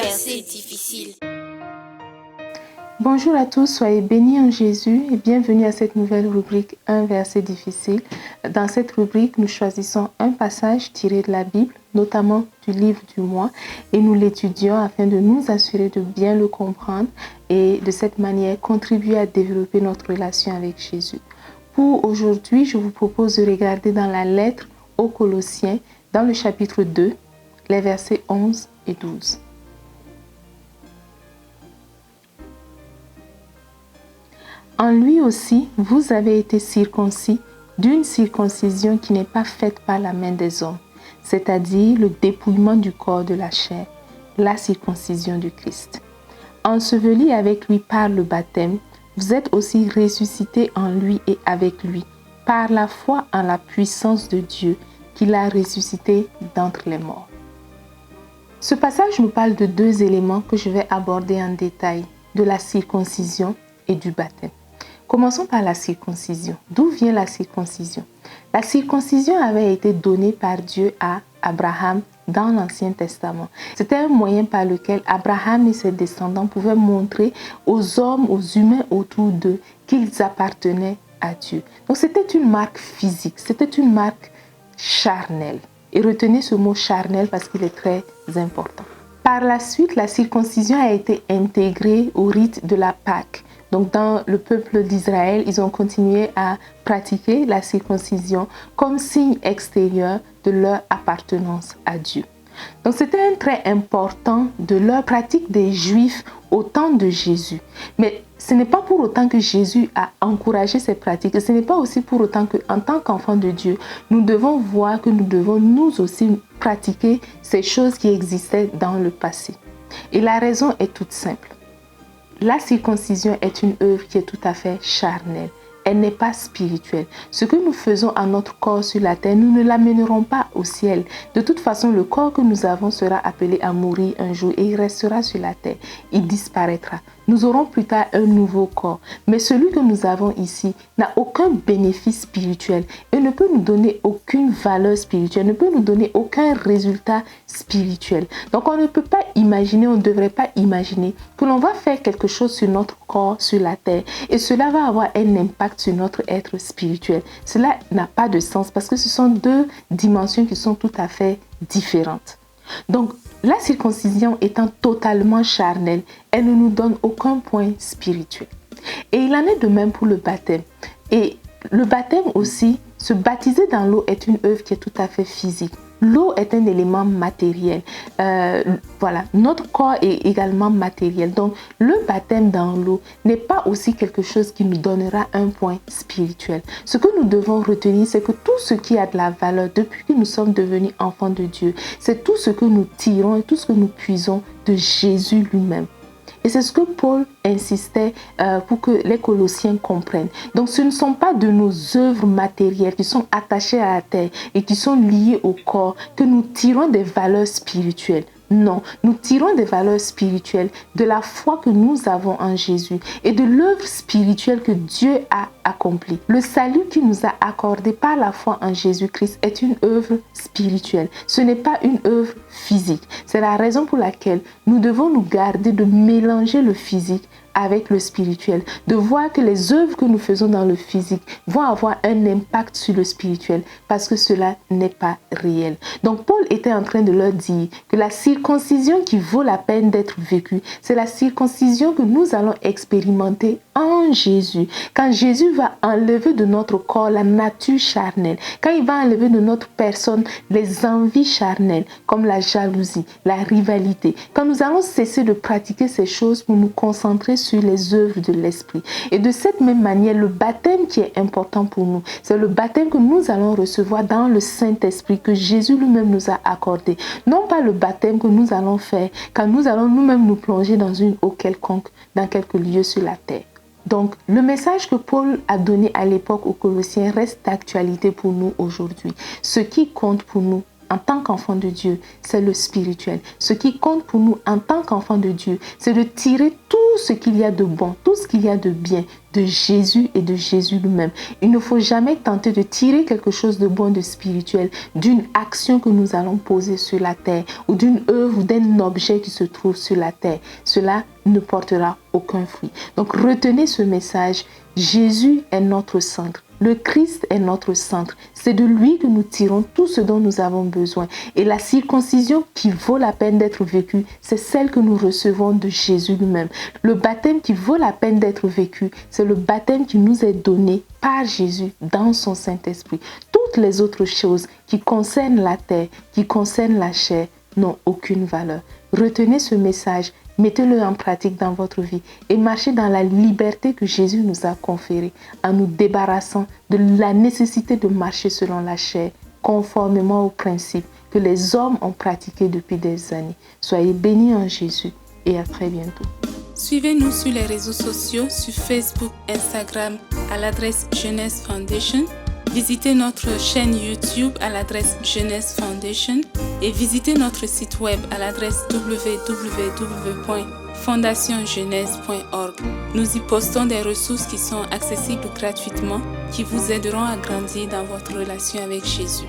verset difficile. Bonjour à tous, soyez bénis en Jésus et bienvenue à cette nouvelle rubrique Un verset difficile. Dans cette rubrique, nous choisissons un passage tiré de la Bible, notamment du livre du mois, et nous l'étudions afin de nous assurer de bien le comprendre et de cette manière contribuer à développer notre relation avec Jésus. Pour aujourd'hui, je vous propose de regarder dans la lettre aux Colossiens, dans le chapitre 2, les versets 11 et 12. En lui aussi, vous avez été circoncis d'une circoncision qui n'est pas faite par la main des hommes, c'est-à-dire le dépouillement du corps de la chair, la circoncision du Christ. Ensevelis avec lui par le baptême, vous êtes aussi ressuscités en lui et avec lui, par la foi en la puissance de Dieu qui l'a ressuscité d'entre les morts. Ce passage nous parle de deux éléments que je vais aborder en détail, de la circoncision et du baptême. Commençons par la circoncision. D'où vient la circoncision? La circoncision avait été donnée par Dieu à Abraham dans l'Ancien Testament. C'était un moyen par lequel Abraham et ses descendants pouvaient montrer aux hommes, aux humains autour d'eux qu'ils appartenaient à Dieu. Donc c'était une marque physique, c'était une marque charnelle. Et retenez ce mot charnel parce qu'il est très important. Par la suite, la circoncision a été intégrée au rite de la Pâque. Donc dans le peuple d'Israël, ils ont continué à pratiquer la circoncision comme signe extérieur de leur appartenance à Dieu. Donc c'était un trait important de leur pratique des Juifs au temps de Jésus. Mais ce n'est pas pour autant que Jésus a encouragé ces pratiques. Et ce n'est pas aussi pour autant qu'en tant qu'enfants de Dieu, nous devons voir que nous devons nous aussi pratiquer ces choses qui existaient dans le passé. Et la raison est toute simple. La circoncision est une œuvre qui est tout à fait charnelle. Elle n'est pas spirituelle. Ce que nous faisons à notre corps sur la terre, nous ne l'amènerons pas au ciel. De toute façon, le corps que nous avons sera appelé à mourir un jour et il restera sur la terre. Il disparaîtra. Nous aurons plus tard un nouveau corps. Mais celui que nous avons ici n'a aucun bénéfice spirituel et ne peut nous donner aucune valeur spirituelle, ne peut nous donner aucun résultat spirituel. Donc on ne peut pas imaginer, on ne devrait pas imaginer que l'on va faire quelque chose sur notre corps, sur la terre et cela va avoir un impact sur notre être spirituel. Cela n'a pas de sens parce que ce sont deux dimensions qui sont tout à fait différentes. Donc, la circoncision étant totalement charnelle, elle ne nous donne aucun point spirituel. Et il en est de même pour le baptême. Et le baptême aussi, se baptiser dans l'eau est une œuvre qui est tout à fait physique. L'eau est un élément matériel. Notre corps est également matériel. Donc, le baptême dans l'eau n'est pas aussi quelque chose qui nous donnera un point spirituel. Ce que nous devons retenir, c'est que tout ce qui a de la valeur depuis que nous sommes devenus enfants de Dieu, c'est tout ce que nous tirons et tout ce que nous puisons de Jésus lui-même. Et c'est ce que Paul insistait pour que les Colossiens comprennent. Donc ce ne sont pas de nos œuvres matérielles qui sont attachées à la terre et qui sont liées au corps que nous tirons des valeurs spirituelles. Non, nous tirons des valeurs spirituelles de la foi que nous avons en Jésus et de l'œuvre spirituelle que Dieu a accomplie. Le salut qu'il nous a accordé par la foi en Jésus-Christ est une œuvre spirituelle. Ce n'est pas une œuvre physique. C'est la raison pour laquelle nous devons nous garder de mélanger le physique avec le spirituel, de voir que les œuvres que nous faisons dans le physique vont avoir un impact sur le spirituel parce que cela n'est pas réel. Donc Paul était en train de leur dire que la circoncision qui vaut la peine d'être vécue, c'est la circoncision que nous allons expérimenter en Jésus. Quand Jésus va enlever de notre corps la nature charnelle, quand il va enlever de notre personne les envies charnelles comme la jalousie, la rivalité, quand nous allons cesser de pratiquer ces choses pour nous concentrer sur les œuvres de l'esprit. Et de cette même manière, le baptême qui est important pour nous, c'est le baptême que nous allons recevoir dans le Saint-Esprit que Jésus lui-même nous a accordé. Non pas le baptême que nous allons faire quand nous allons nous-mêmes nous plonger dans une eau quelconque, dans quelque lieu sur la terre. Donc, le message que Paul a donné à l'époque aux Colossiens reste d'actualité pour nous aujourd'hui. Ce qui compte pour nous en tant qu'enfants de Dieu, c'est le spirituel. Ce qui compte pour nous en tant qu'enfants de Dieu, c'est de tirer tout ce qu'il y a de bon, tout ce qu'il y a de bien de Jésus et de Jésus lui-même. Il ne faut jamais tenter de tirer quelque chose de bon, de spirituel, d'une action que nous allons poser sur la terre ou d'une œuvre ou d'un objet qui se trouve sur la terre. Cela ne portera aucun fruit. Donc retenez ce message. Jésus est notre centre. Le Christ est notre centre. C'est de lui que nous tirons tout ce dont nous avons besoin. Et la circoncision qui vaut la peine d'être vécue, c'est celle que nous recevons de Jésus lui-même. Le baptême qui vaut la peine d'être vécu, c'est le baptême qui nous est donné par Jésus dans son Saint-Esprit. Toutes les autres choses qui concernent la terre, qui concernent la chair, n'ont aucune valeur. Retenez ce message, mettez-le en pratique dans votre vie et marchez dans la liberté que Jésus nous a conférée en nous débarrassant de la nécessité de marcher selon la chair, conformément aux principes que les hommes ont pratiqués depuis des années. Soyez bénis en Jésus et à très bientôt. Suivez-nous sur les réseaux sociaux, sur Facebook, Instagram à l'adresse Jeunesse Foundation. Visitez notre chaîne YouTube à l'adresse Jeunesse Foundation et visitez notre site web à l'adresse www.fondationjeunesse.org. Nous y postons des ressources qui sont accessibles gratuitement, qui vous aideront à grandir dans votre relation avec Jésus.